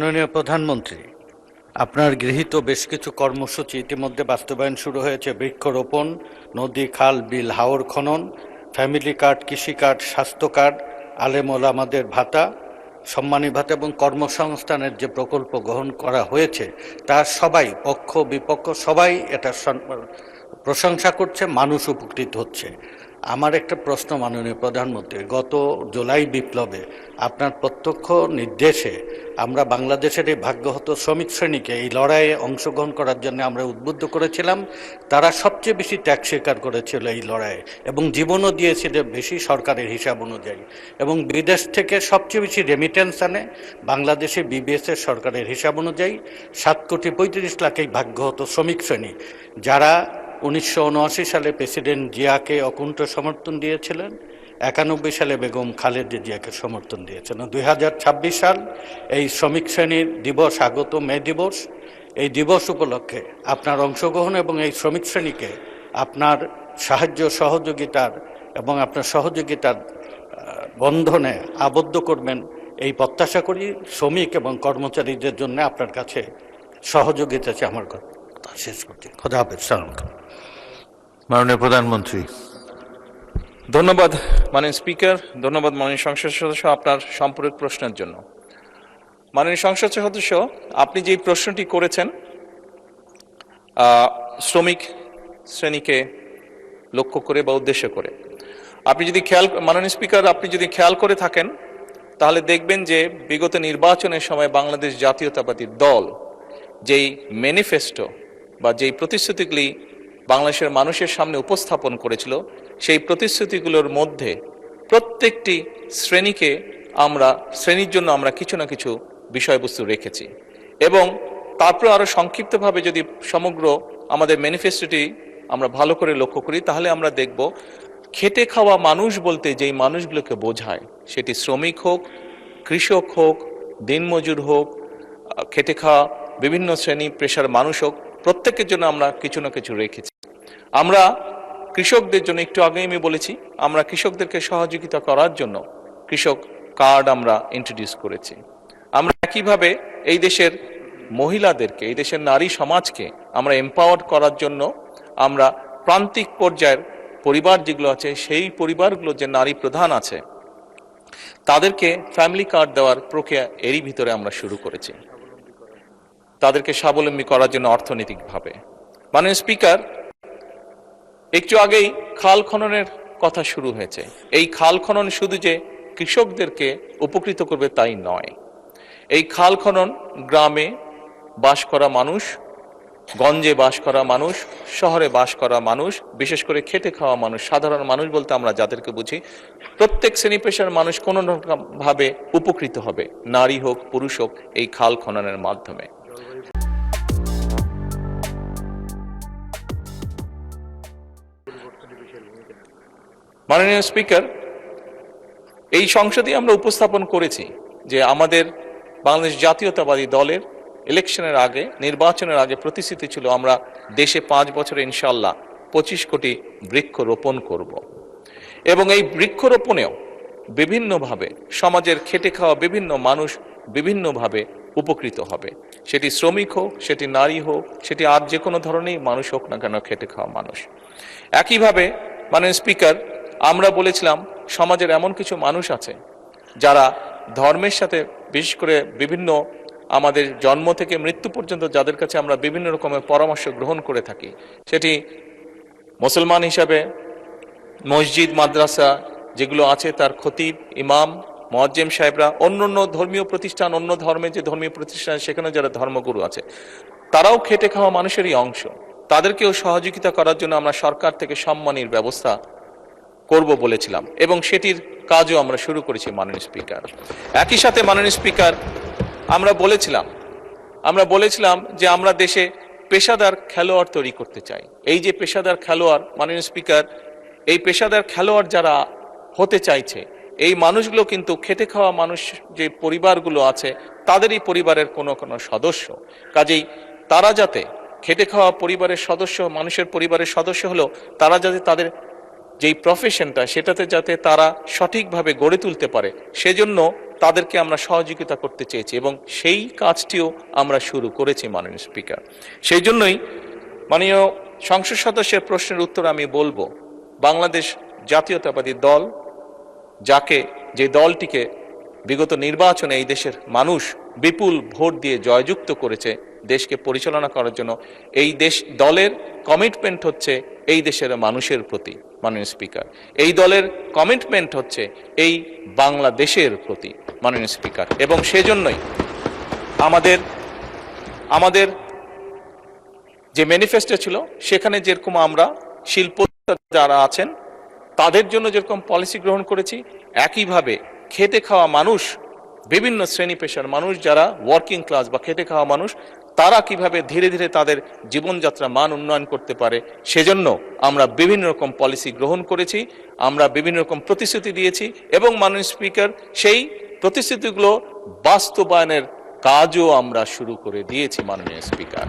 মাননীয় প্রধানমন্ত্রী, আপনার গৃহীত বেশ কিছু কর্মসূচি ইতিমধ্যে বাস্তবায়ন শুরু হয়েছে। বৃক্ষরোপণ, নদী, খাল, বিল, হাওর খনন, ফ্যামিলি কার্ড, কৃষি কার্ড, স্বাস্থ্য কার্ড, আলেম ওলামাদের ভাতা, সম্মানী ভাতা এবং কর্মসংস্থানের যে প্রকল্প গ্রহণ করা হয়েছে তার সবাই, পক্ষ বিপক্ষ সবাই এটা প্রশংসা করছে, মানুষ উপকৃত হচ্ছে। আমার একটা প্রশ্ন মাননীয় প্রধানমন্ত্রী, গত জুলাই বিপ্লবে আপনার প্রত্যক্ষ নির্দেশে আমরা বাংলাদেশের এই ভাগ্যহত শ্রমিক শ্রেণীকে এই লড়াইয়ে অংশগ্রহণ করার জন্য আমরা উদ্বুদ্ধ করেছিলাম। তারা সবচেয়ে বেশি ত্যাগ স্বীকার করেছিল এই লড়াইয়ে এবং জীবনও দিয়েছিল বেশি সরকারের হিসাব অনুযায়ী, এবং বিদেশ থেকে সবচেয়ে বেশি রেমিটেন্স আনে বাংলাদেশে বিবিএসের সরকারের হিসাব অনুযায়ী 7,35,00,000 এই ভাগ্যহত শ্রমিক শ্রেণী, যারা 1979 সালে প্রেসিডেন্ট জিয়াকে অকুণ্ঠ সমর্থন দিয়েছিলেন, 91 সালে বেগম খালেদা জিয়াকে সমর্থন দিয়েছেন। 2026 সাল এই শ্রমিক শ্রেণীর দিবস, আগত মে দিবস, এই দিবস উপলক্ষে আপনার অংশগ্রহণ এবং এই শ্রমিক শ্রেণীকে আপনার সাহায্য সহযোগিতার এবং আপনার সহযোগিতার বন্ধনে আবদ্ধ করবেন এই প্রত্যাশা করি। শ্রমিক এবং কর্মচারীদের জন্য আপনার কাছে সহযোগিতা চাই। আমার কথা শেষ করছি। খোদা হাফেজ। সালাম। মাননীয় প্রধানমন্ত্রী। ধন্যবাদ মাননীয় স্পিকার, ধন্যবাদ মাননীয় সংসদ সদস্য আপনার সম্পূরক প্রশ্নের জন্য। মাননীয় সংসদ সদস্য, আপনি যে প্রশ্নটি করেছেন শ্রমিক শ্রেণীকে লক্ষ্য করে বা উদ্দেশ্য করে, আপনি যদি মাননীয় স্পিকার, আপনি যদি খেয়াল করে থাকেন তাহলে দেখবেন যে বিগত নির্বাচনের সময় বাংলাদেশ জাতীয়তাবাদী দল যেই ম্যানিফেস্টো বা যেই প্রতিশ্রুতিগুলি বাংলাদেশের মানুষের সামনে উপস্থাপন করেছিল, সেই প্রতিশ্রুতিগুলোর মধ্যে প্রত্যেকটি শ্রেণীর জন্য আমরা কিছু না কিছু বিষয়বস্তু রেখেছি। এবং তারপর আরো সংক্ষিপ্তভাবে যদি সমগ্র আমাদের ম্যানিফেস্টোটি আমরা ভালো করে লক্ষ্য করি, তাহলে আমরা দেখব খেটে খাওয়া মানুষ বলতে যেই মানুষগুলোকে বোঝায়, সেটি শ্রমিক হোক, কৃষক হোক, দিনমজুর হোক, খেটে খাওয়া বিভিন্ন শ্রেণী পেশার মানুষ হোক, প্রত্যেকের জন্য আমরা কিছু না কিছু রেখেছি। আমরা কৃষকদের জন্য, একটু আগে আমি বলেছি, আমরা কৃষকদেরকে সহযোগিতা করার জন্য কৃষক কার্ড আমরা ইন্ট্রোডিউস করেছি। আমরা একইভাবে এই দেশের মহিলাদেরকে, এই দেশের নারী সমাজকে আমরা এম্পাওয়ার করার জন্য আমরা প্রান্তিক পর্যায়ের পরিবার যেগুলো আছে, সেই পরিবারগুলো যে নারী প্রধান আছে, তাদেরকে ফ্যামিলি কার্ড দেওয়ার প্রক্রিয়া এরই ভিতরে আমরা শুরু করেছি, তাদেরকে স্বাবলম্বী করার জন্য অর্থনৈতিকভাবে। মাননীয় স্পিকার, একটু আগেই খাল খননের কথা শুরু হয়েছে। এই খাল খনন শুধু যে কৃষকদেরকে উপকৃত করবে তাই নয়। এই খাল খনন গ্রামে বাস করা মানুষ, গঞ্জে বাস করা মানুষ, শহরে বাস করা মানুষ, বিশেষ করে খেটে খাওয়া মানুষ, সাধারণ মানুষ বলতে আমরা যাদেরকে বুঝি, প্রত্যেক শ্রেণী পেশার মানুষ কোনো রকম ভাবে উপকৃত হবে, নারী হোক পুরুষ হোক, এই খাল খননের মাধ্যমে। মাননীয় স্পিকার, এই সংসদে আমরা উপস্থাপন করেছি যে আমাদের বাংলাদেশ জাতীয়তাবাদী দলের ইলেকশনের আগে, নির্বাচনের আগে প্রতিশ্রুতি ছিল আমরা দেশে 5 বছরে ইনশাআল্লাহ 25 কোটি বৃক্ষ রোপণ করব। এবং এই বৃক্ষরোপণেও বিভিন্নভাবে সমাজের খেটে খাওয়া বিভিন্ন মানুষ বিভিন্নভাবে উপকৃত হবে, সেটি শ্রমিক হোক, সেটি নারী হোক, সেটি আর যে কোনো ধরনের মানুষ হোক না কেন, খেটে খাওয়া মানুষ। একইভাবে মাননীয় স্পিকার, আমরা বলেছিলাম সমাজের এমন কিছু মানুষ আছে যারা ধর্মের সাথে, বিশেষ করে বিভিন্ন আমাদের জন্ম থেকে মৃত্যু পর্যন্ত যাদের কাছে আমরা বিভিন্ন রকমের পরামর্শ গ্রহণ করে থাকি, সেটি মুসলমান হিসাবে মসজিদ মাদ্রাসা যেগুলো আছে তার খতিব, ইমাম, মুয়াজ্জিম সাহেবরা, অন্য ধর্মীয় প্রতিষ্ঠান, অন্য ধর্মের যে ধর্মীয় প্রতিষ্ঠান সেখানে যারা ধর্মগুরু আছে, তারাও খেটে খাওয়া মানুষেরই অংশ। তাদেরকেও সহযোগিতা করার জন্য আমরা সরকার থেকে সম্মানীর ব্যবস্থা করব বলেছিলাম এবং সেটির কাজও আমরা শুরু করেছি মাননীয় স্পিকার। একই সাথে মাননীয় স্পিকার, আমরা বলেছিলাম যে আমরা দেশে পেশাদার খেলোয়াড় তৈরি করতে চাই। এই যে পেশাদার খেলোয়াড়, মাননীয় স্পিকার, এই পেশাদার খেলোয়াড় যারা হতে চাইছে, এই মানুষগুলো কিন্তু খেটে খাওয়া মানুষ যে পরিবারগুলো আছে তাদেরই পরিবারের কোনো সদস্য। কাজেই তারা যাতে খেটে খাওয়া পরিবারের সদস্য, মানুষের পরিবারের সদস্য হলো, তারা যাতে তাদের যেই প্রফেশনটা সেটাতে যাতে তারা সঠিকভাবে গড়ে তুলতে পারে, সেজন্য তাদেরকে আমরা সহযোগিতা করতে চেয়েছি এবং সেই কাজটিও আমরা শুরু করেছি মাননীয় স্পিকার। সেই জন্যই মাননীয় সংসদ সদস্যের প্রশ্নের উত্তর আমি বলবো, বাংলাদেশ জাতীয়তাবাদী দল, যে দলটিকে বিগত নির্বাচনে এই দেশের মানুষ বিপুল ভোট দিয়ে জয়যুক্ত করেছে দেশকে পরিচালনা করার জন্য, এই দলের কমিটমেন্ট হচ্ছে এই দেশের মানুষের প্রতি মাননীয় স্পিকার। এই দলের কমিটমেন্ট হচ্ছে এই বাংলাদেশের প্রতি মাননীয় স্পিকার। এবং সেজন্যই আমাদের যে ম্যানিফেস্টো ছিল সেখানে যেরকম আমরা শিল্প যারা আছেন তাদের জন্য যেরকম পলিসি গ্রহণ করেছি, একইভাবে খেটে খাওয়া মানুষ, বিভিন্ন শ্রেণী পেশার মানুষ যারা ওয়ার্কিং ক্লাস বা খেটে খাওয়া মানুষ, তারা কিভাবে ধীরে ধীরে তাদের জীবনযাত্রা মান উন্নয়ন করতে পারে সেজন্য আমরা বিভিন্ন রকম পলিসি গ্রহণ করেছি, আমরা বিভিন্ন রকম প্রতিশ্রুতি দিয়েছি এবং মাননীয় স্পিকার সেই প্রতিশ্রুতিগুলো বাস্তবায়নের কাজও আমরা শুরু করে দিয়েছি মাননীয় স্পিকার।